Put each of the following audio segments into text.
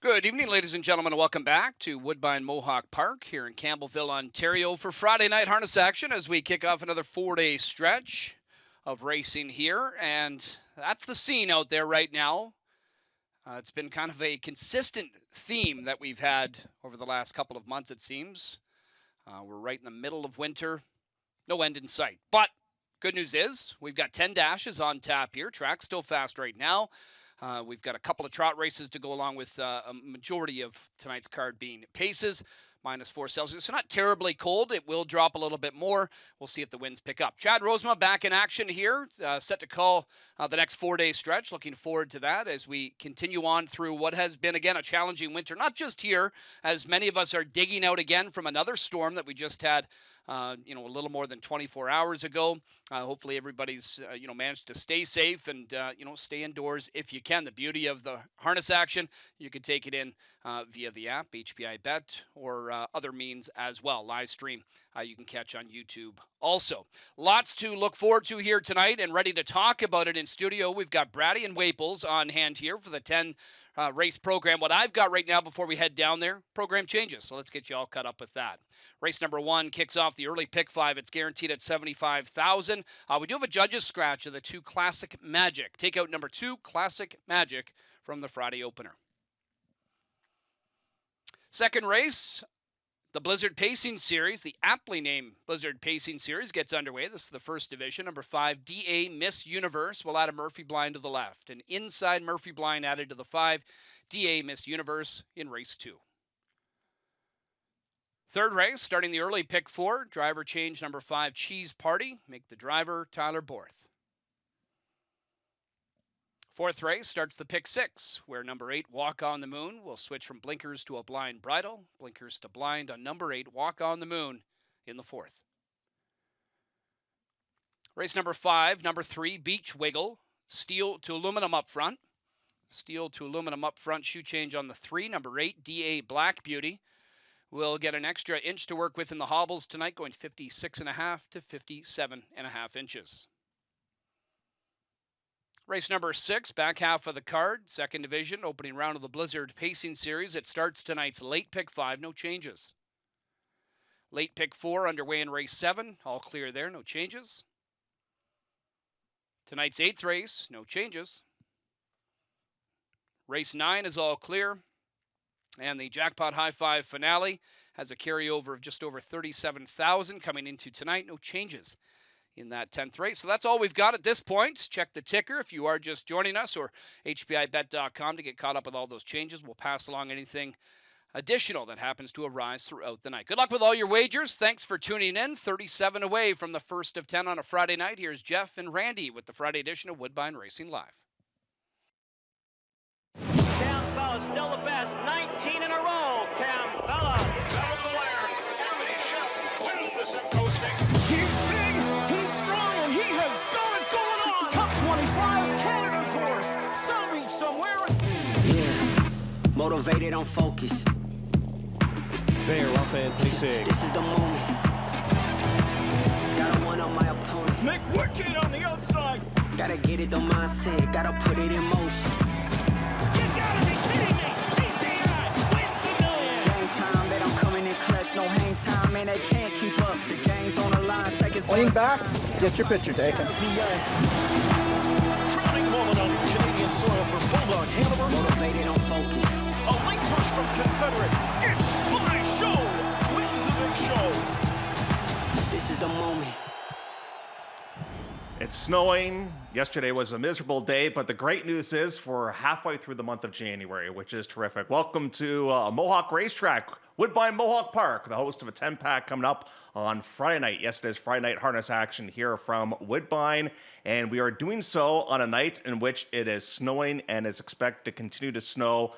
Good evening, ladies and gentlemen, and welcome back to Woodbine Mohawk Park here in Campbellville, Ontario for Friday night harness action as we kick off another 4-day stretch of racing here. And that's the scene out there right now. It's been kind of a consistent theme that we've had over the last couple of months, it seems. We're right in the middle of winter, no end in sight. But good news is we've got 10 dashes on tap here. Track's still fast right now. We've got a couple of trot races to go along with a majority of tonight's card being paces, -4 Celsius. So not terribly cold. It will drop a little bit more. We'll see if the winds pick up. Chad Rosema back in action here, set to call the next 4-day stretch. Looking forward to that as we continue on through what has been, again, a challenging winter. Not just here, as many of us are digging out again from another storm that we just had a little more than 24 hours ago. Hopefully everybody's, managed to stay safe and, stay indoors if you can. The beauty of the harness action, you can take it in via the app, HPI Bet, or other means as well. Live stream you can catch on YouTube also. Lots to look forward to here tonight and ready to talk about it in studio. We've got Brady and Waples on hand here for the 10 race program. What I've got right now before we head down there, program changes. So let's get you all caught up with that. Race number 1 kicks off the early pick 5. It's guaranteed at $75,000. We do have a judge's scratch of the 2 Classic Magic. Take out number 2 Classic Magic from the Friday opener. Second race, the Blizzard Pacing Series, the aptly named Blizzard Pacing Series, gets underway. This is the first division. Number 5, DA Miss Universe, will add a Murphy blind to the left. An inside Murphy blind added to the 5, DA Miss Universe in race 2. Third race, starting the early pick 4, driver change number 5, Cheese Party. Make the driver Tyler Borth. Fourth race starts the pick 6, where number 8, Walk on the Moon, will switch from blinkers to a blind bridle. Blinkers to blind on number 8, Walk on the Moon in the 4th. Race number 5, number 3, Beach Wiggle. Steel to aluminum up front. Steel to aluminum up front, shoe change on the 3. Number 8, DA Black Beauty, will get an extra inch to work with in the hobbles tonight, going 56.5 to 57.5 inches. Race number 6, back half of the card, second division, opening round of the Blizzard Pacing Series. It starts tonight's late pick 5, no changes. Late pick 4 underway in race 7, all clear there, no changes. Tonight's 8th race, no changes. Race 9 is all clear. And the Jackpot High Five finale has a carryover of just over 37,000 coming into tonight, no changes in that 10th race. So that's all we've got at this point. Check the ticker if you are just joining us, or hpibet.com to get caught up with all those changes. We'll pass along anything additional that happens to arise throughout the night. Good luck with all your wagers. Thanks for tuning in. 37 away from the first of 10 on a Friday night. Here's Jeff and Randy with the Friday edition of Woodbine Racing Live. Camfella still the best, 19 in a row. Camfella. Battle to the wire. Amity Chef wins the Simcoe Stakes. He's big, he's strong, and he has got it going on. Top 25, Canada's horse. Sun Beach somewhere. Yeah, motivated on focus. They're up and pacing. This is the moment. Gotta one on my opponent. McWicked on the outside. Gotta get it, the mindset. Gotta put it in motion. You gotta be kidding me. PCI wins the million. Game time, bet I'm coming in clutch. No hang time, man, they can't keep up. The game's on the line, seconds. Lean back, get your picture taken. Crowning moment on Canadian soil for Bulldog Hanover. Motivated on focus. A late push from Confederate. It's my show. Wins the big show. This is the moment. It's snowing. Yesterday was a miserable day, but the great news is we're halfway through the month of January, which is terrific. Welcome to Mohawk Racetrack, Woodbine Mohawk Park, the host of a 10-pack coming up on Friday night. Yes, it is Friday night harness action here from Woodbine, and we are doing so on a night in which it is snowing and is expected to continue to snow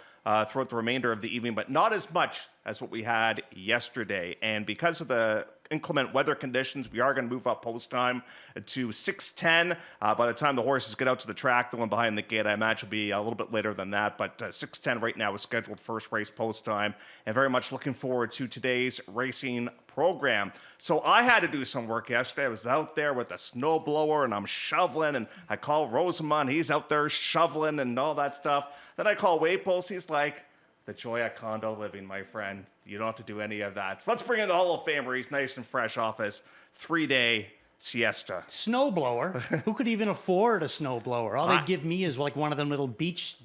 throughout the remainder of the evening, but not as much as what we had yesterday. And because of the inclement weather conditions, we are going to move up post time to 6:10. By the time the horses get out to the track, the one behind the gate, I imagine will be a little bit later than that, but 6:10 right now is scheduled first race post time, and very much looking forward to today's racing program. So I had to do some work yesterday. I was out there with a snowblower and I'm shoveling, and I call Rosamond, he's out there shoveling and all that stuff. Then I call Waples, he's like, The joy at condo living, my friend. You don't have to do any of that. So let's bring in the Hall of Famer. He's nice and fresh off his 3-day siesta. Snowblower. Who could even afford a snowblower? All they give me is like one of them little beach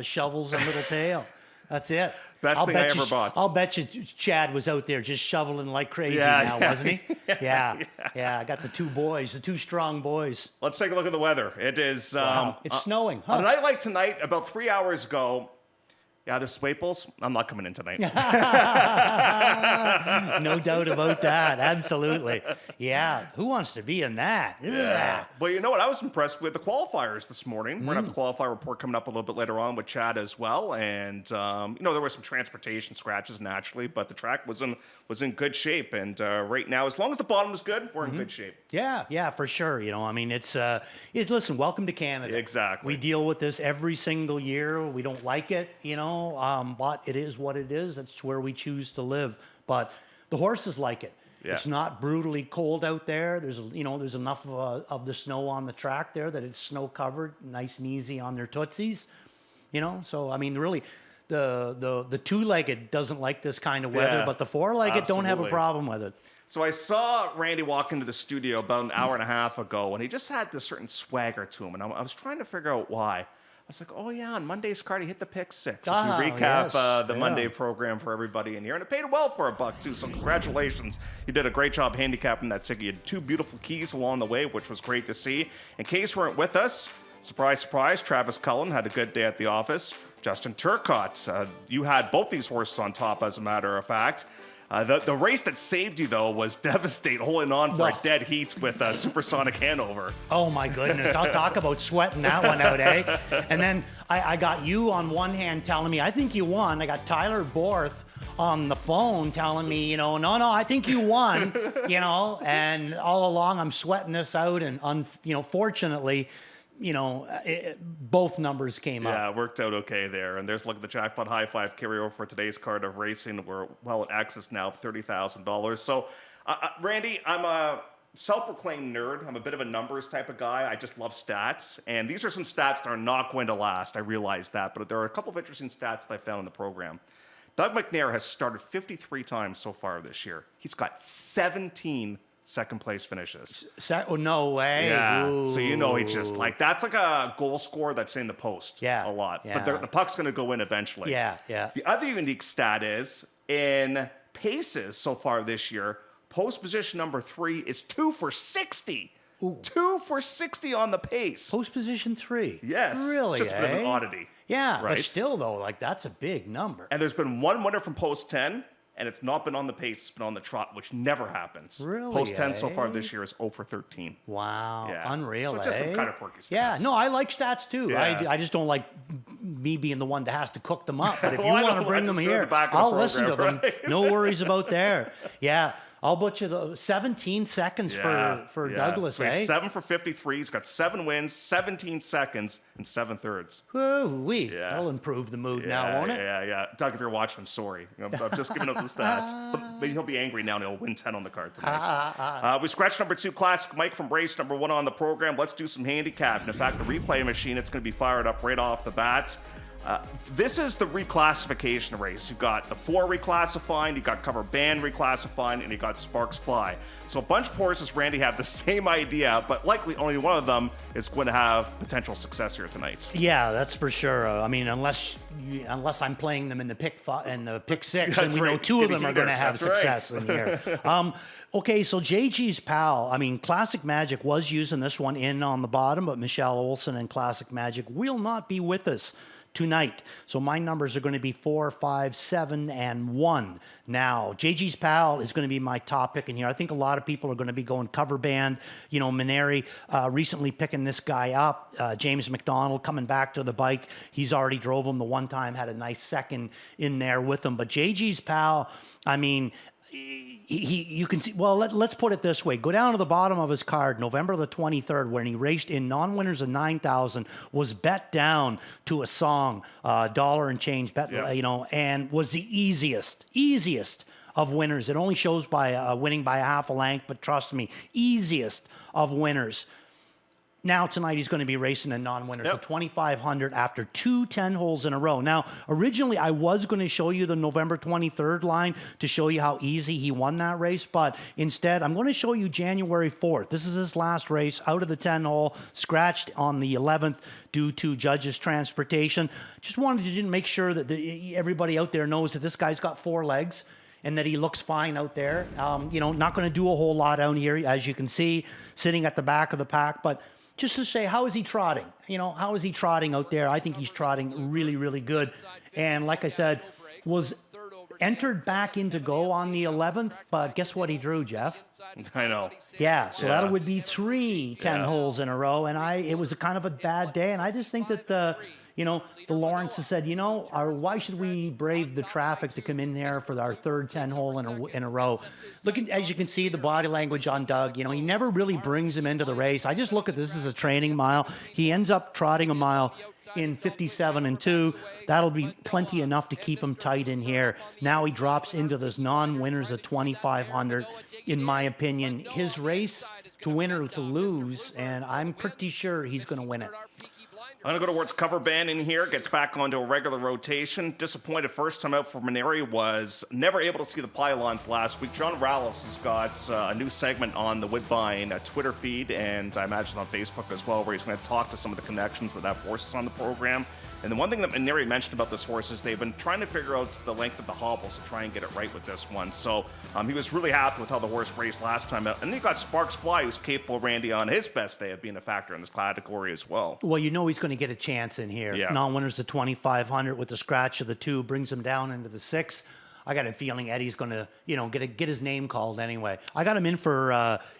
shovels and little tail. That's it. Best thing I ever bought. I'll bet you Chad was out there just shoveling like crazy now, wasn't he? Yeah. I got the 2 boys, the 2 strong boys. Let's take a look at the weather. It is... Wow. It's snowing, huh? On a night like tonight, about 3 hours ago, yeah, this Swaples, I'm not coming in tonight. No doubt about that. Absolutely. Yeah. Who wants to be in that? Yeah. Well, you know what? I was impressed with the qualifiers this morning. We're going to have the qualifier report coming up a little bit later on with Chad as well. And, there were some transportation scratches naturally, but the track was in good shape. And right now, as long as the bottom is good, we're in good shape. Yeah, for sure. It's listen, welcome to Canada. Exactly. We deal with this every single year. We don't like it, but it is what it is. That's where we choose to live. But the horses like it. Yeah. It's not brutally cold out there. There's enough of the snow on the track there that it's snow covered, nice and easy on their tootsies. So really, the 2-legged doesn't like this kind of weather, but the 4-legged don't have a problem with it. So I saw Randy walk into the studio about an hour and a half ago, and he just had this certain swagger to him, and I was trying to figure out why. I was like, oh, yeah, on Monday's card, he hit the pick 6. As we recap the Monday program for everybody in here. And it paid well for $1, too, so congratulations. You did a great job handicapping that ticket. You had 2 beautiful keys along the way, which was great to see. In case you weren't with us, surprise, surprise, Travis Cullen had a good day at the office. Justin Turcotte, you had both these horses on top, as a matter of fact. The race that saved you, though, was Devastate holding on for a dead heat with Supersonic Hanover. Oh, my goodness. I'll talk about sweating that one out, eh? And then I got you on one hand telling me, I think you won. I got Tyler Borth on the phone telling me, no, I think you won, and all along I'm sweating this out. And, fortunately, both numbers came up. Yeah, it worked out okay there. And there's a look at the jackpot high five carryover for today's card of racing. We're well at access now, $30,000. So, Randy, I'm a self-proclaimed nerd. I'm a bit of a numbers type of guy. I just love stats. And these are some stats that are not going to last. I realize that. But there are a couple of interesting stats that I found in the program. Doug McNair has started 53 times so far this year. He's got 17 second place finishes. No way. Yeah. Ooh. So he just that's like a goal scorer that's in the post. Yeah. A lot. Yeah. But the puck's going to go in eventually. Yeah. The other unique stat is in paces so far this year, post position number 3 is 2 for 60. Ooh. 2 for 60 on the pace. Post position 3. Yes. Really? Just a bit of an oddity. Yeah. Right? But still, though, that's a big number. And there's been one winner from post 10. And it's not been on the pace, it's been on the trot, which never happens. Really? Post 10 so far this year is 0 for 13. Wow. Yeah. Unreal, So just some kind of quirky stats. Yeah, no, I like stats too. Yeah. I just don't like me being the one that has to cook them up. But if Well, you want to bring them here, I'll listen to them. No worries about there. Yeah. I'll bet you the 17 seconds for Douglas, so he's 7 for 53. He's got 7 wins, 17 seconds, and 7/3. Woo-wee. That'll improve the mood now, won't it? Yeah. Doug, if you're watching, I'm sorry. I'm just giving up the stats. But maybe he'll be angry now and he'll win 10 on the card tonight. We scratched number 2 Classic Mike from race number 1 on the program. Let's do some handicap. And in fact, the replay machine, it's going to be fired up right off the bat. This is the reclassification race. You've got the 4 reclassifying, you got Cover Band reclassifying, and you got Sparks Fly. So a bunch of horses, Randy, have the same idea, but likely only one of them is going to have potential success here tonight. Yeah, that's for sure. Unless I'm playing them in the pick 6, and we know 2 of them are going to have success in here. Okay, so JG's Pal. Classic Magic was using this one in on the bottom, but Michelle Olsen and Classic Magic will not be with us tonight. So my numbers are going to be 4, 5, 7, and 1. Now, JG's Pal is going to be my top pick in here. I think a lot of people are going to be going Cover Band. Maneri recently picking this guy up. James McDonald coming back to the bike. He's already drove him the one time, had a nice second in there with him. But JG's Pal, you can see, well, let's put it this way. Go down to the bottom of his card, November the 23rd, when he raced in non-winners of 9,000, was bet down to a song, dollar and change bet, and was the easiest of winners. It only shows by winning by a half a length, but trust me, easiest of winners. Now tonight he's going to be racing a non-winner, so 2,500 after 2 10 holes in a row. Now, originally I was going to show you the November 23rd line to show you how easy he won that race, but instead I'm going to show you January 4th. This is his last race out of the 10 hole, scratched on the 11th due to judges' transportation. Just wanted to make sure that everybody out there knows that this guy's got 4 legs and that he looks fine out there. Not going to do a whole lot out here, as you can see, sitting at the back of the pack, but just to say, how is he trotting? How is he trotting out there? I think he's trotting really, really good. And like I said, was entered back into go on the 11th, but guess what he drew, Jeff? I know. Yeah, so that would be 3 10 holes in a row, and it was a kind of a bad day, and I just think that the Lawrence has said, why should we brave the traffic to come in there for our 3rd 10 hole in a row? Looking, as you can see, the body language on Doug, he never really brings him into the race. I just look at this as a training mile. He ends up trotting a mile in 57 and 2. That'll be plenty enough to keep him tight in here. Now he drops into this non-winners of 2,500. In my opinion, his race to win or to lose, and I'm pretty sure he's going to win it. I'm going to go towards cover band in here, gets back onto a regular rotation. Disappointed first time out for Maneri, was never able to see the pylons last week. John Rallis has got a new segment on the Woodbine Twitter feed, and I imagine on Facebook as well, where he's going to talk to some of the connections that have horses on the program. And the one thing that Maneri mentioned about this horse is they've been trying to figure out the length of the hobbles to try and get it right with this one. So he was really happy with how the horse raced last time out. And then you got Sparks Fly, who's capable, Randy, on his best day of being a factor in this category as well. Well, he's going to get a chance in here. Yeah. Non-winners to 2,500 with the scratch of the 2 brings him down into the 6. I got a feeling Eddie's going to, get his name called anyway. I got him in for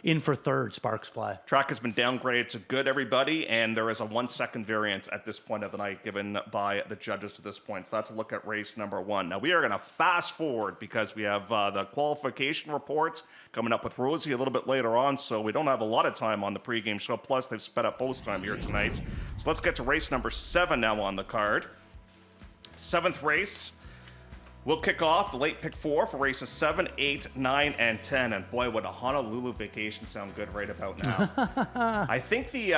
3rd, Sparks Fly. Track has been downgraded to good, everybody, and there is a 1-second variance at this point of the night given by the judges to this point. So that's a look at race number 1. Now we are going to fast forward because we have the qualification reports coming up with Rosie a little bit later on, so we don't have a lot of time on the pregame show. Plus, they've sped up post time here tonight. So let's get to race number 7 now on the card. 7th race. We'll kick off the late pick 4 for races 7, 8, 9, and 10. And boy, would a Honolulu vacation sound good right about now. I think the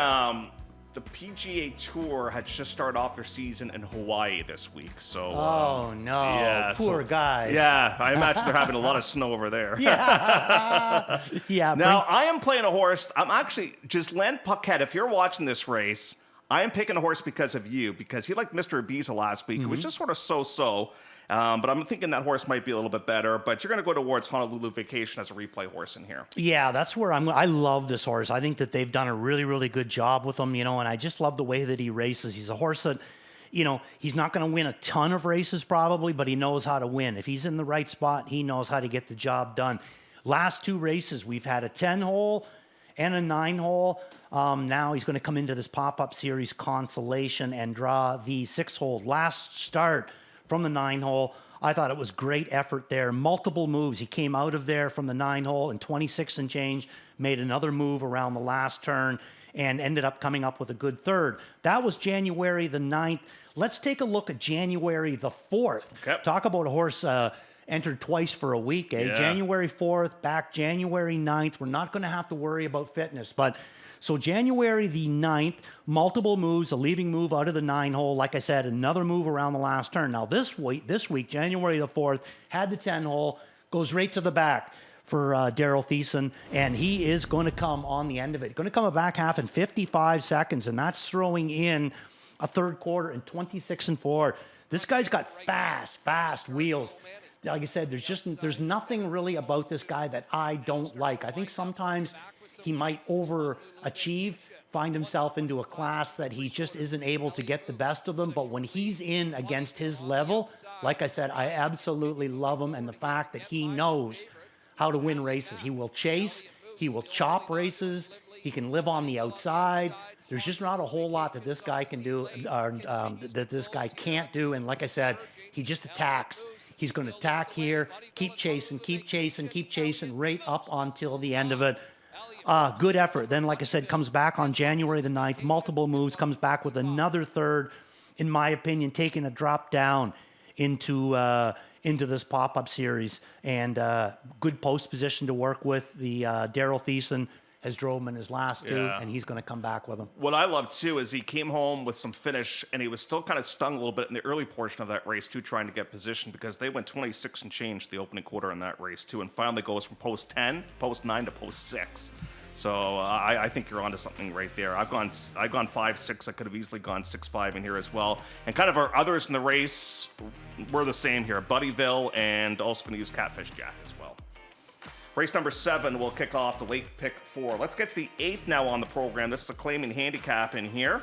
PGA Tour had just started off their season in Hawaii this week. So, oh, no. Yeah, poor guys. Yeah, I imagine they're having a lot of snow over there. Yeah. Yeah. Now, I am playing a horse. I'm actually, Ghislaine Paquette, if you're watching this race, I am picking a horse because of you, because he liked Mr. Ibiza last week. It was just sort of so-so. But I'm thinking that horse might be a little bit better. But you're going to go towards Honolulu Vacation as a replay horse in here. Yeah, that's where I love this horse. I think that they've done a really, really good job with him, and I just love the way that he races. He's a horse that, he's not going to win a ton of races probably, but he knows how to win. If he's in the right spot, he knows how to get the job done. Last 2 races, we've had a 10-hole and a 9-hole. Now he's going to come into this pop-up series consolation and draw the 6-hole. Last start from the 9-hole. I thought it was great effort there. Multiple moves. He came out of there from the 9-hole in 26 and change, made another move around the last turn, and ended up coming up with a good 3rd. That was January the 9th. Let's take a look at January the 4th. Okay. Talk about a horse entered twice for a week, eh? Yeah. January 4th, back January 9th. We're not going to have to worry about fitness, but so January the 9th, multiple moves, a leaving move out of the 9-hole. Like I said, another move around the last turn. Now this week, January the 4th, had the 10-hole, goes right to the back for Daryl Thiessen, and he is going to come on the end of it. Going to come a back half in 55 seconds, and that's throwing in a 3rd quarter in 26 and 4. This guy's got fast wheels. Like I said, there's nothing really about this guy that I don't like. I think sometimes he might overachieve, find himself into a class that he just isn't able to get the best of them. But when he's in against his level, like I said, I absolutely love him. And the fact that he knows how to win races. He will chase, he will chop races, he can live on the outside. There's just not a whole lot that this guy can do, that this guy can't do. And like I said, he just attacks. He's going to attack here, keep chasing right up until the end of it. Good effort. Then, like I said, comes back on January the 9th, multiple moves, comes back with another 3rd, in my opinion, taking a drop down into this pop-up series. And good post position to work with. The Daryl Thiessen has drove him in his last two, and he's going to come back with him. What I love, too, is he came home with some finish, and he was still kind of stung a little bit in the early portion of that race, too, trying to get position, because they went 26 and change the opening quarter in that race, too, and finally goes from post 9 to post 6. So I think you're onto something right there. I've gone 5-6. I could have easily gone 6-5 in here as well. And kind of our others in the race were the same here. Buddyville, and also going to use Catfish Jack as well. Race number 7 will kick off the late pick 4. Let's get to the 8th now on the program. This is a claiming handicap in here.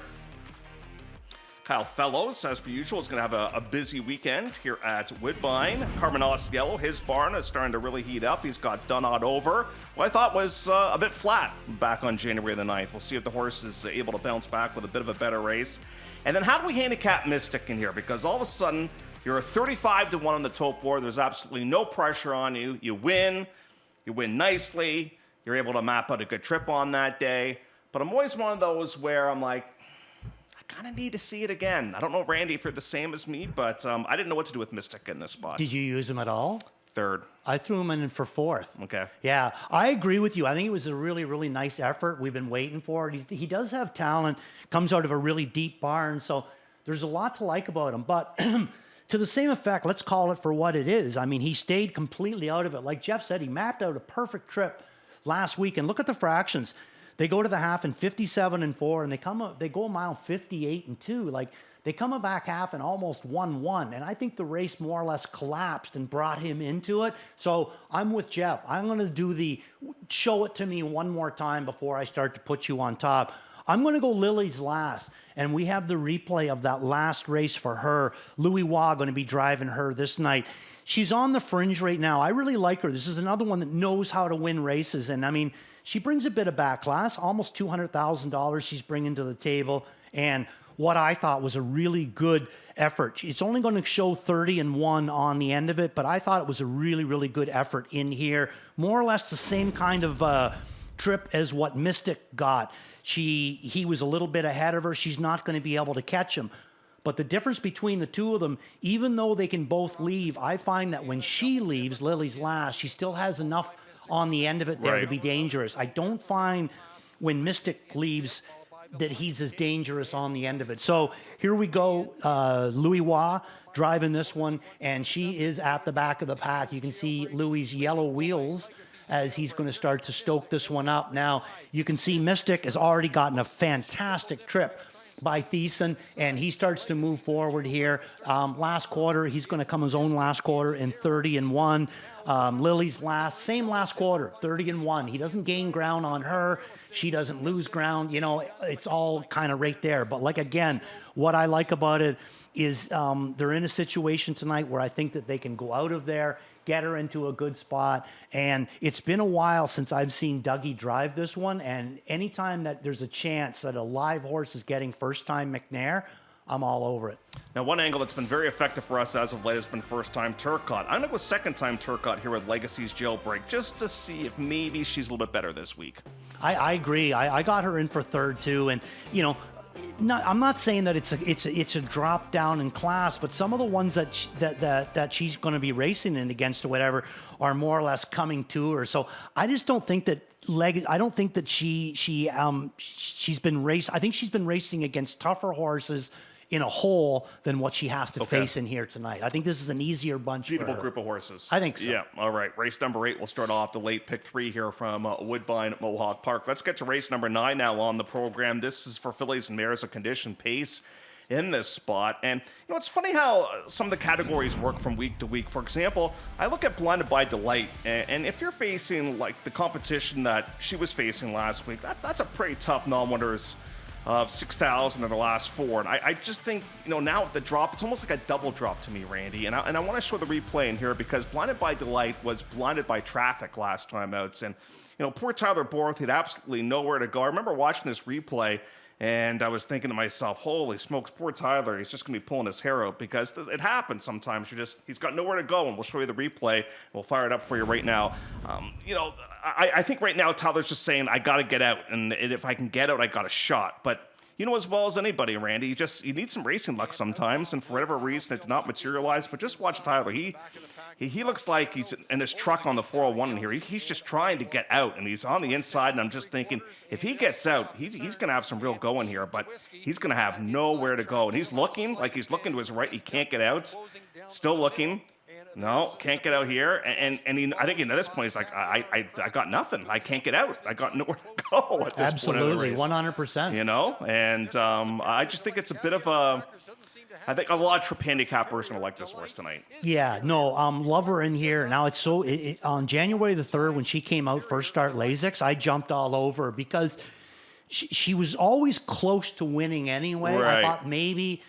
Kyle Fellows, as per usual, is going to have a busy weekend here at Woodbine. Carmenos Yellow, his barn is starting to really heat up. He's got Dunod over, what I thought was a bit flat back on January the 9th. We'll see if the horse is able to bounce back with a bit of a better race. And then how do we handicap Mystic in here? Because all of a sudden, you're a 35-1 on the tote board. There's absolutely no pressure on you. You win nicely. You're able to map out a good trip on that day. But I'm always one of those where I'm like, I kind of need to see it again. I don't know, Randy, if you're the same as me, but I didn't know what to do with Mystic in this spot. Did you use him at all? 3rd. I threw him in for 4th. Okay. Yeah, I agree with you. I think it was a really, really nice effort. We've been waiting for it. He does have talent, comes out of a really deep barn, so there's a lot to like about him. But to the same effect, let's call it for what it is. I mean, he stayed completely out of it. Like Jeff said, he mapped out a perfect trip last week. And look at the fractions. They go to the half in 57-4, and they go a mile 58-2. Like, they come back half and almost 1-1. And I think the race more or less collapsed and brought him into it. So I'm with Jeff. I'm going to do show it to me one more time before I start to put you on top. I'm going to go Lily's Last, and we have the replay of that last race for her. Louis Waugh going to be driving her this night. She's on the fringe right now. I really like her. This is another one that knows how to win races, and I mean, she brings a bit of back class, almost $200,000 she's bringing to the table, and what I thought was a really good effort. It's only going to show 30-1 on the end of it, but I thought it was a really, really good effort in here. More or less the same kind of trip as what Mystic got. He was a little bit ahead of her. She's not going to be able to catch him. But the difference between the two of them, even though they can both leave, I find that when she leaves, Lily's Last, she still has enough on the end of it there to be dangerous. I don't find when Mystic leaves that he's as dangerous on the end of it. So here we go, Louis Waugh driving this one, and she is at the back of the pack. You can see Louis' yellow wheels as he's going to start to stoke this one up. Now, you can see Mystic has already gotten a fantastic trip by Thiessen, and he starts to move forward here. Last quarter, he's going to come his own last quarter in 30-1. Lily's same last quarter, 30-1. He doesn't gain ground on her. She doesn't lose ground. You know, it's all kind of right there. But like, again, what I like about it is they're in a situation tonight where I think that they can go out of there, get her into a good spot. And it's been a while since I've seen Dougie drive this one. And anytime that there's a chance that a live horse is getting first-time McNair, I'm all over it. Now, one angle that's been very effective for us as of late has been first-time Turcotte. I'm going to go second-time Turcotte here with Legacy's Jailbreak, just to see if maybe she's a little bit better this week. I agree. I got her in for 3rd, too. And, you know, I'm not saying that it's a drop down in class, but some of the ones that she's going to be racing in against or whatever are more or less coming to her. So I just don't think that I don't think that she's been racing. I think she's been racing against tougher horses in a hole than what she has to face in here tonight. I think this is an easier bunch. Beatable group of horses. I think so. Yeah. All right. Race number 8. We'll start off the late pick 3 here from Woodbine at Mohawk Park. Let's get to race number 9 now on the program. This is for fillies and mares of condition pace in this spot. And, you know, it's funny how some of the categories work from week to week. For example, I look at Blinded by Delight, and if you're facing, like, the competition that she was facing last week, that's a pretty tough non-winners of 6,000 in the last 4. And I just think, you know, now with the drop, it's almost like a double drop to me, Randy. And I want to show the replay in here because Blinded by Delight was blinded by traffic last time out. And, you know, poor Tyler Borth had absolutely nowhere to go. I remember watching this replay, and I was thinking to myself, holy smokes, poor Tyler, he's just going to be pulling his hair out because it happens sometimes. He's got nowhere to go, and we'll show you the replay. We'll fire it up for you right now. You know, I think right now Tyler's just saying, I got to get out, and if I can get out, I got a shot. But you know as well as anybody, Randy, you need some racing luck sometimes, and for whatever reason it did not materialize. But just watch Tyler. He looks like he's in his truck on the 401 in here. He's just trying to get out, and he's on the inside, and I'm just thinking, if he gets out, he's going to have some real go in here, but he's going to have nowhere to go. And he's looking to his right. He can't get out. Still looking. No, can't get out here. And I think at this point, he's like, I got nothing. I can't get out. I got nowhere to go at this Absolutely, point. Absolutely, 100%. You know? And I just think it's a bit of a... I think a lot of trip handicappers are going to like this horse tonight. Yeah, no, love her in here. Now, it's so... on January the 3rd, when she came out first start Lasix, I jumped all over her because she was always close to winning anyway. Right. I thought maybe,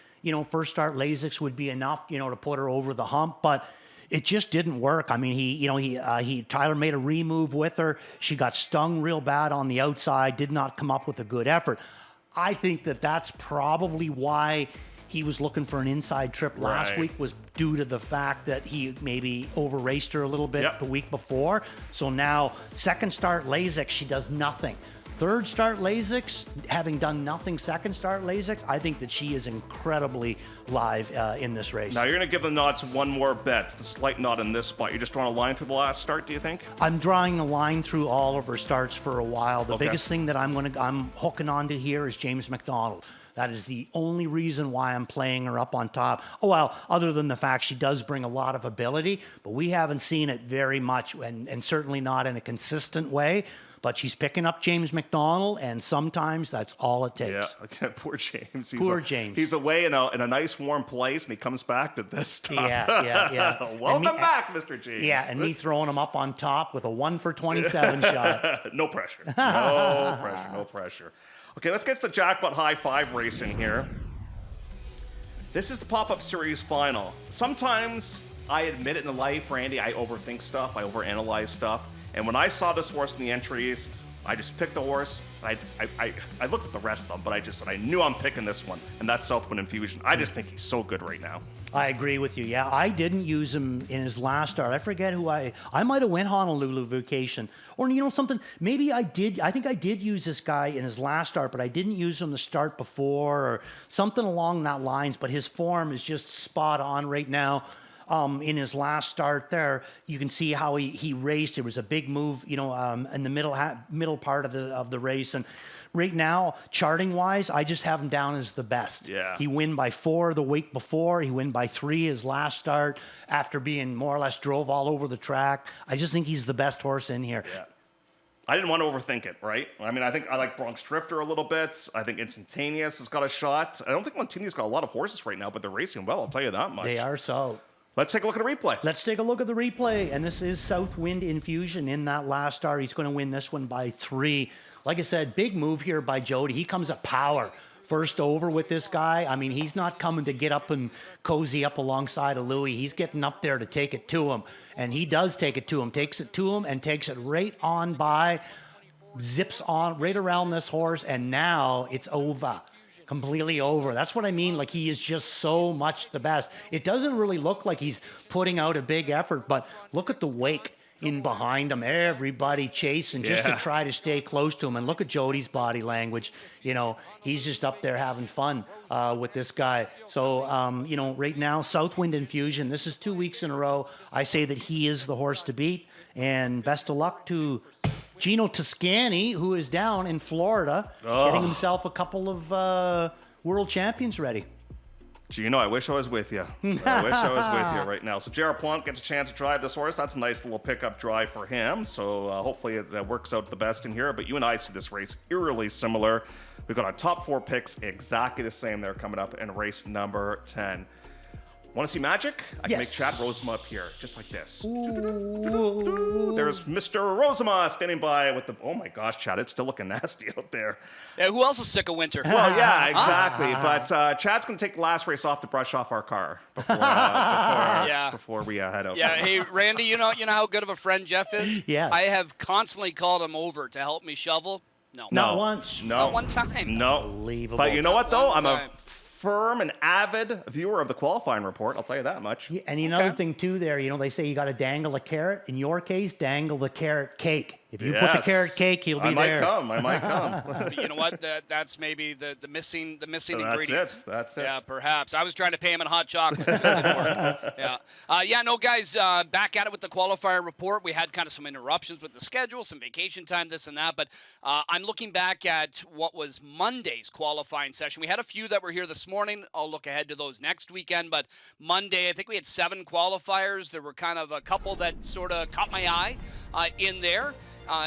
first start Lasix would be enough, to put her over the hump, but... it just didn't work. I mean, Tyler made a remove with her. She got stung real bad on the outside, did not come up with a good effort. I think that's probably why he was looking for an inside trip last week, was due to the fact that he maybe over-raced her a little bit the week before. So now, second start Lasix, she does nothing. Third start Lasix, having done nothing second start Lasix, I think that she is incredibly live in this race. Now, you're going to give the nod to one more bet, the slight nod in this spot. You're just drawing a line through the last start, do you think? I'm drawing a line through all of her starts for a while. The biggest thing that I'm hooking onto here is James McDonald. That is the only reason why I'm playing her up on top. Oh, well, other than the fact she does bring a lot of ability, but we haven't seen it very much, and certainly not in a consistent way. But she's picking up James McDonald, and sometimes that's all it takes. Yeah, okay, poor James. James. He's away in a nice warm place, and he comes back to this stuff. Yeah. Welcome back, Mr. James. Yeah, and me throwing him up on top with a 1 for 27 shot. No pressure. No pressure. Okay, let's get to the Jackpot High 5 racing here. This is the Pop-Up Series final. Sometimes, I admit it in life, Randy, I overthink stuff, I overanalyze stuff. And when I saw this horse in the entries, I just picked the horse. I looked at the rest of them, but I just said, I knew I'm picking this one, and that's Southwind Infusion. I just think he's so good right now. I agree with you. Yeah, I didn't use him in his last start. I forget who I might have went Honolulu Vacation. Or, something, maybe I did. I think I did use this guy in his last start, but I didn't use him the start before or something along that lines. But his form is just spot on right now. In his last start there, you can see how he raced. It was a big move, in the middle part of the race. And right now, charting wise, I just have him down as the best. Yeah. He win by 4 the week before. He win by 3 his last start after being more or less drove all over the track. I just think he's the best horse in here. Yeah. I didn't want to overthink it, right? I mean, I think I like Bronx Drifter a little bit. I think Instantaneous has got a shot. I don't think Montini's got a lot of horses right now, but they're racing well, I'll tell you that much. They are so. Let's take a look at a replay. Let's take a look at the replay. And this is Southwind Infusion in that last start. He's going to win this one by 3. Like I said, big move here by Jody. He comes at power. First over with this guy. I mean, he's not coming to get up and cozy up alongside of Louis. He's getting up there to take it to him. And he does take it to him. Takes it to him and takes it right on by. Zips on right around this horse. And now it's over. Completely over. That's what I mean. Like, he is just so much the best. It doesn't really look like he's putting out a big effort, but look at the wake in behind him. Everybody chasing just to try to stay close to him. And look at Jody's body language. He's just up there having fun with this guy. So, right now, Southwind Infusion, this is 2 weeks in a row. I say that he is the horse to beat. And best of luck to Gino Toscani, who is down in Florida, getting himself a couple of world champions ready. Gino, I wish I was with you. I wish I was with you right now. So Jared Plump gets a chance to drive this horse. That's a nice little pickup drive for him. So hopefully it works out the best in here. But you and I see this race eerily similar. We've got our top 4 picks exactly the same. They're coming up in race number 10. Want to see magic? I can make Chad Rosema up here, just like this. There's Mr. Rosema standing by with the... Oh my gosh, Chad, it's still looking nasty out there. Yeah, who else is sick of winter? Well, yeah, exactly. But Chad's going to take the last race off to brush off our car before we head out. Yeah, hey, Randy, you know how good of a friend Jeff is? Yeah. I have constantly called him over to help me shovel. Not once. No. Not one time. No. Unbelievable. But you know what, though? I'm a time. firm and avid viewer of the qualifying report. I'll tell you that much. Yeah, and another thing, too, there, they say you got to dangle a carrot. In your case, dangle the carrot cake. If you put the carrot cake, he'll be there. I might come. But you know what? That's maybe the missing ingredients. That's it. Yeah, perhaps. I was trying to pay him in hot chocolate. It just didn't work. Yeah. No, guys, back at it with the qualifier report. We had kind of some interruptions with the schedule, some vacation time, this and that. But I'm looking back at what was Monday's qualifying session. We had a few that were here this morning. I'll look ahead to those next weekend. But Monday, I think we had 7 qualifiers. There were kind of a couple that sort of caught my eye in there.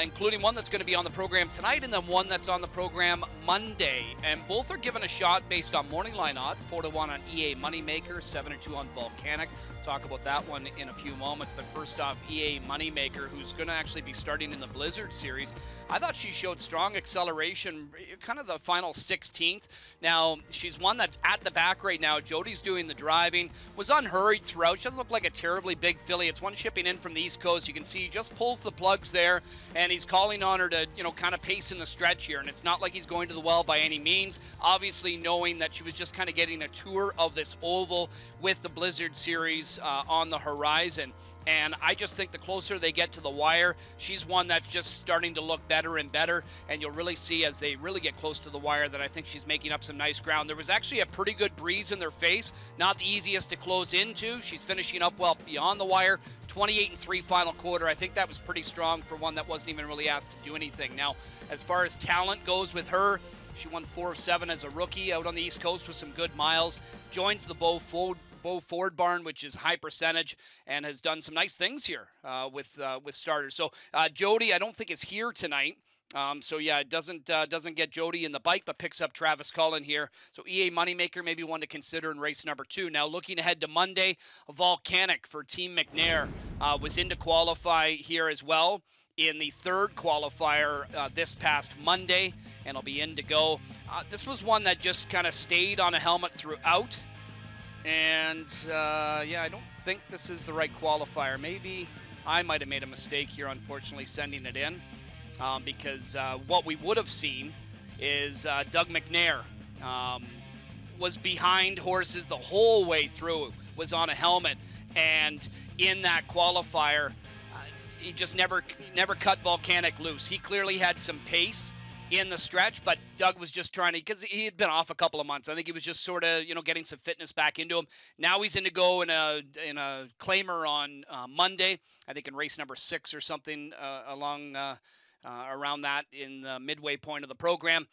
Including one that's going to be on the program tonight and then one that's on the program Monday. And both are given a shot based on morning line odds, 4-1 on EA Moneymaker, 7-2 on Volcanic. Talk about that one in a few moments. But first off, EA Moneymaker, who's going to actually be starting in the Blizzard Series. I thought she showed strong acceleration, kind of the final 16th. Now, she's one that's at the back right now. Jody's doing the driving. Was unhurried throughout. She doesn't look like a terribly big filly. It's one shipping in from the East Coast. You can see he just pulls the plugs there, and he's calling on her to, kind of pace in the stretch here. And it's not like he's going to the well by any means. Obviously, knowing that she was just kind of getting a tour of this oval with the Blizzard Series on the horizon. And I just think the closer they get to the wire, she's one that's just starting to look better and better. And you'll really see as they really get close to the wire that I think she's making up some nice ground. There was actually a pretty good breeze in their face. Not the easiest to close into. She's finishing up well beyond the wire. 28-3 final quarter. I think that was pretty strong for one that wasn't even really asked to do anything. Now, as far as talent goes with her, she won 4 of 7 as a rookie out on the East Coast with some good miles. Joins the Bow Ford barn, which is high percentage, and has done some nice things here with starters. So Jody, I don't think is here tonight. It doesn't get Jody in the bike, but picks up Travis Cullen here. So EA Moneymaker, maybe one to consider in race number 2. Now looking ahead to Monday, Volcanic for Team McNair was in to qualify here as well in the 3rd qualifier this past Monday, and will be in to go. This was one that just kind of stayed on a helmet throughout. And, I don't think this is the right qualifier. Maybe I might have made a mistake here, unfortunately, sending it in. Because what we would have seen is Doug McNair was behind horses the whole way through, was on a helmet. And in that qualifier, he just never cut Volcanic loose. He clearly had some pace in the stretch, but Doug was just trying to, because he had been off a couple of months. I think he was just sort of, getting some fitness back into him. Now he's in to go in a claimer on Monday, I think in race number 6 or something around that in the midway point of the program.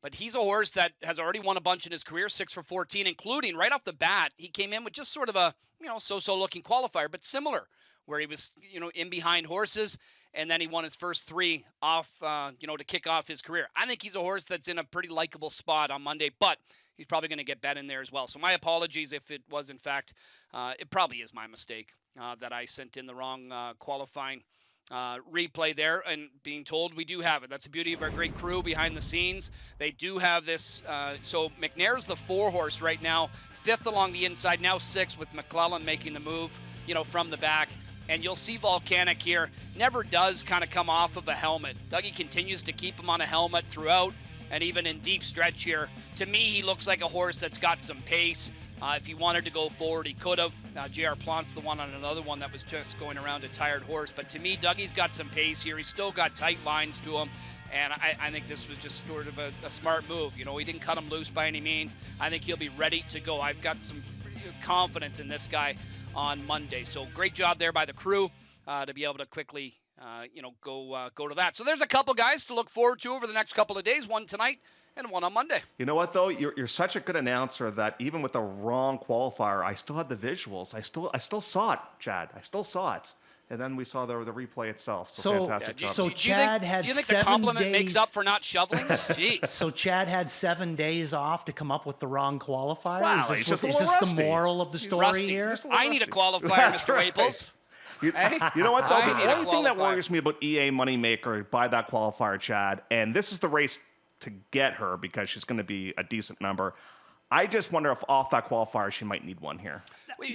But he's a horse that has already won a bunch in his career, 6 for 14, including right off the bat, he came in with just sort of a, so-so looking qualifier, but similar, where he was, in behind horses. And then he won his first 3 off, to kick off his career. I think he's a horse that's in a pretty likable spot on Monday, but he's probably going to get bet in there as well. So my apologies if it was, in fact, it probably is my mistake that I sent in the wrong qualifying replay there. And being told we do have it. That's the beauty of our great crew behind the scenes. They do have this. So McNair's the 4 horse right now, 5th along the inside, now 6th with McClellan making the move, from the back. And you'll see Volcanic here never does kind of come off of a helmet. Dougie continues to keep him on a helmet throughout, and even in deep stretch here. To me, he looks like a horse that's got some pace. If he wanted to go forward, he could have. J.R. Plant's the one on another one that was just going around a tired horse. But to me, Dougie's got some pace here. He's still got tight lines to him. And I think this was just sort of a smart move. He didn't cut him loose by any means. I think he'll be ready to go. I've got some confidence in this guy on Monday. So great job there by the crew to be able to quickly, go to that. So there's a couple guys to look forward to over the next couple of days. One tonight and one on Monday. You know what, though? You're such a good announcer that even with the wrong qualifier, I still had the visuals. I still saw it, Chad. I still saw it. And then we saw the replay itself. So fantastic job. So Chad had 7 days. Do you think the compliment makes up for not shoveling? Jeez. So Chad had 7 days off to come up with the wrong qualifier? Wow, is this the moral of the story here? I need a qualifier, Mr. Waples. You know what, though? The only thing that worries me about EA Moneymaker by that qualifier, Chad, and this is the race to get her because she's going to be a decent number. I just wonder if off that qualifier she might need one here.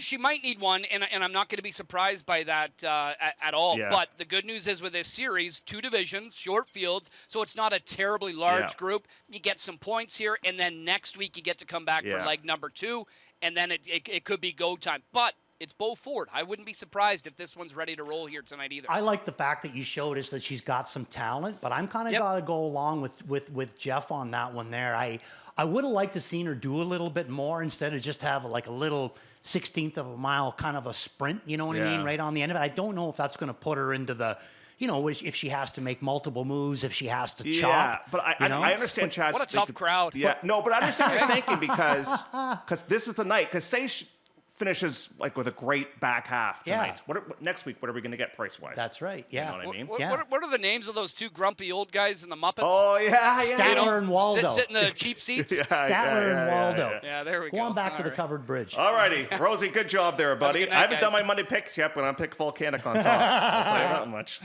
She might need one, and I'm not going to be surprised by that at all. Yeah. But the good news is with this series, 2 divisions, short fields, so it's not a terribly large group. You get some points here, and then next week you get to come back for leg number 2, and then it could be go time. But it's Beau Ford. I wouldn't be surprised if this one's ready to roll here tonight either. I like the fact that you showed us that she's got some talent, but I'm kind of got to go along with Jeff on that one there. I would have liked to seen her do a little bit more instead of just have like a little 16th of a mile kind of a sprint, you know what I mean, right on the end of it. I don't know if that's going to put her into the, if she has to make multiple moves, if she has to chop. Yeah, but I understand Chad's What a tough crowd. Yeah, no, but I understand what you're thinking because this is the night. Because say she finishes like with a great back half tonight. What next week? What are we going to get price wise? That's right. Yeah. You know what I mean? What are the names of those two grumpy old guys in the Muppets? Oh yeah, Statler and Waldo. Sit in the cheap seats. Statler and Waldo. Yeah, there we go. Go on back to the covered bridge. All righty, Rosie, good job there, buddy. Have a good night, I haven't done guys. my Monday picks yet, but I'm pick Volcanic on top. I'll tell you that much.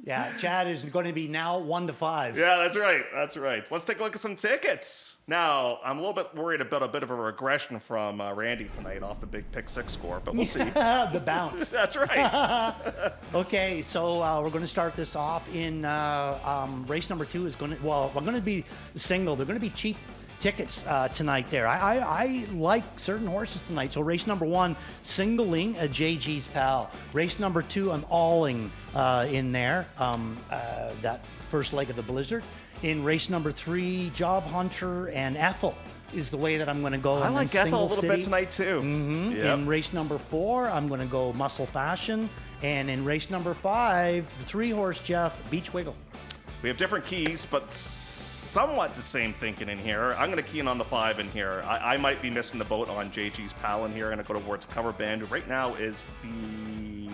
Yeah, Chad is going to be now 1 to 5. Yeah, that's right. That's right. Let's take a look at some tickets. Now, I'm a little bit worried about a bit of a regression from Randy tonight off the big pick 6 score, but we'll see. The bounce. That's right. Okay, so we're going to start this off in race number 2 is going to, we're going to be single. They're going to be cheap tickets tonight there. I like certain horses tonight. So race number 1, singling JG's Pal. Race number 2, I'm alling in there, that first leg of the Blizzard. In race number 3, Job Hunter and Ethel is the way that I'm going to go. I like Ethel a little bit tonight too. In race number 4, I'm going to go Muscle Fashion. And in race number 5, the 3-horse Jeff, Beach Wiggle. We have different keys, but somewhat the same thinking in here. I'm going to key in on the 5 in here. I might be missing the boat on JG's Pal in here. I'm going to go towards Cover Band, who right now is the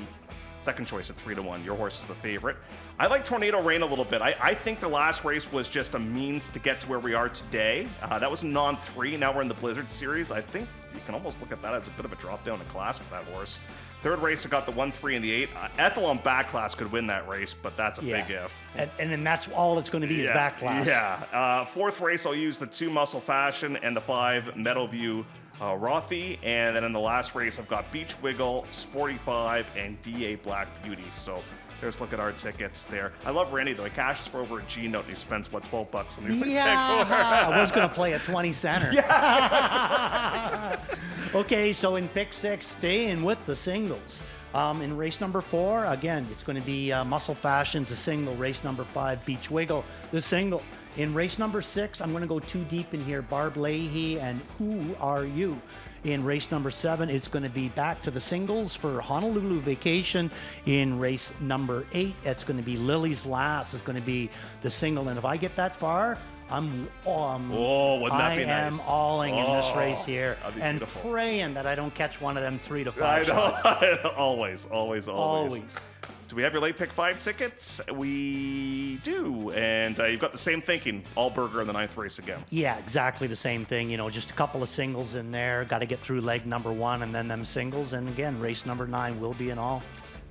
second choice at 3-1. Your horse is the favorite. I like Tornado Rain a little bit. I think the last race was just a means to get to where we are today. That was non-3. Now we're in the Blizzard Series. I think you can almost look at that as a bit of a drop down in class with that horse. Third race, I got the 1, 3, and the 8. Ethel on back class could win that race, but that's a big if. And then that's all it's going to be is back class. Yeah. Fourth race, I'll use the 2 Muscle Fashion and the 5 Meadowview Rothy. And then in the last race, I've got Beach Wiggle, Sporty 5, and DA Black Beauty. So there's a look at our tickets there. I love Randy, though. He cashes for over a G note and he spends, what, $12 on these Yeah, I was going to play a 20 center. Okay, so in pick 6, staying with the singles. In race number 4, again, it's going to be Muscle Fashions, the single. Race number 5, Beach Wiggle, the single. In race number 6, I'm going to go too deep in here. Barb Leahy and Who Are You? In race number 7, it's going to be back to the singles for Honolulu Vacation. In race number 8, it's going to be Lily's Lass is going to be the single. And if I get that far, wouldn't that be nice? I am alling in this race here and beautiful. Praying that I don't catch one of them 3 to 5 shots. Always. Do we have your late pick 5 tickets? We do. And you've got the same thinking. Allberger in the 9th race again. Yeah, exactly the same thing. Just a couple of singles in there. Got to get through leg number 1 and then them singles. And again, race number 9 will be an all.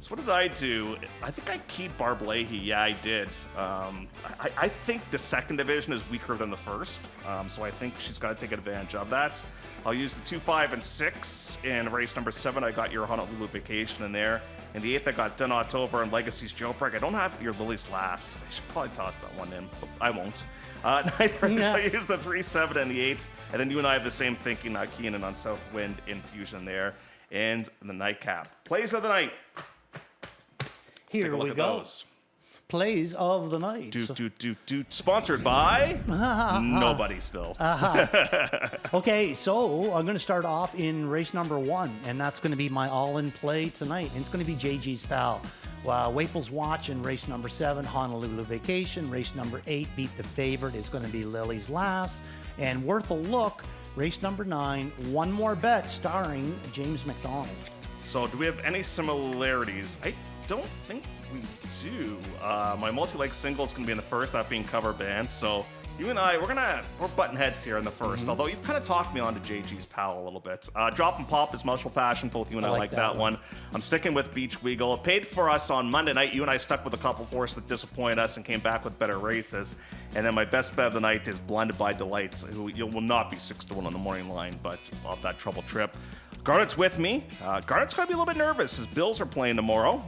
So what did I do? I think I keyed Barb Leahy. Yeah, I did. I think the second division is weaker than the first. So I think she's got to take advantage of that. I'll use the 2, 5, and 6. In race number 7, I got your Honolulu Vacation in there. In the 8th, I got Done October and Legacy's Jailbreak. I don't have your Lily's Last. I should probably toss that one in, but I won't. 9th race, I use the 3, 7, and the 8. And then you and I have the same thinking, keying in on Southwind Infusion there. And the nightcap. Plays of the night. Here we go. Those. Plays of the night. Sponsored by nobody still. Okay, so I'm going to start off in race number 1, and that's going to be my all-in play tonight. And it's going to be JG's Pal. Waples Watch in race number 7, Honolulu Vacation. Race number 8, Beat the Favorite, is going to be Lily's Last. And Worth a Look, race number 9, One More Bet, starring James McDonald. So do we have any similarities? I don't think we do. My multi-leg single is going to be in the first, that being Cover Band. So you and I, we're butting heads here in the first. Although you've kind of talked me onto JG's Pal a little bit. Drop and Pop is Muscle Fashion. Both you and I like that one. I'm sticking with Beach Wiggle. It paid for us on Monday night. You and I stuck with a couple horses that disappointed us and came back with better races. And then my best bet of the night is Blinded by Delights, who will not be 6-1 on the morning line, but off that trouble trip. Garnet's with me. Garnet's going to be a little bit nervous. His Bills are playing tomorrow.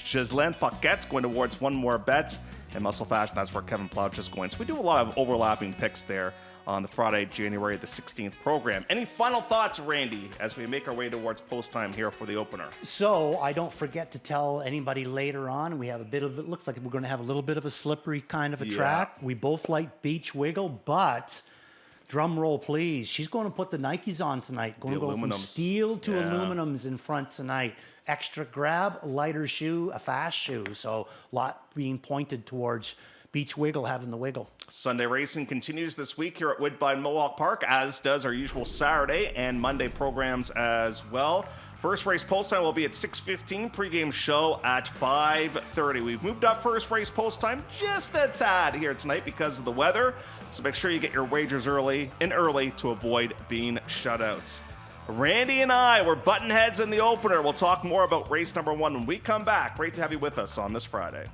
Ghislaine Paquette's going towards One More Bet. And Muscle Fashion, that's where Kevin Plouch is going. So we do a lot of overlapping picks there on the Friday, January the 16th program. Any final thoughts, Randy, as we make our way towards post time here for the opener? So I don't forget to tell anybody later on, we have a bit of, it looks like we're going to have a little bit of a slippery kind of a track. We both like beach wiggle, but drum roll please, she's going to put the Nikes on tonight. Going to go from steel to aluminums in front tonight. Extra grab, lighter shoe, a fast shoe. So a lot being pointed towards beach wiggle, having the wiggle. Sunday racing continues this week here at Woodbine Mohawk Park, as does our usual Saturday and Monday programs as well. First race post time will be at 6:15, pregame show at 5:30. We've moved up first race post time just a tad here tonight because of the weather, so make sure you get your wagers early to avoid being shutouts. Randy and I were button heads in the opener. We'll talk more about race number 1 when we come back. Great to have you with us on this Friday.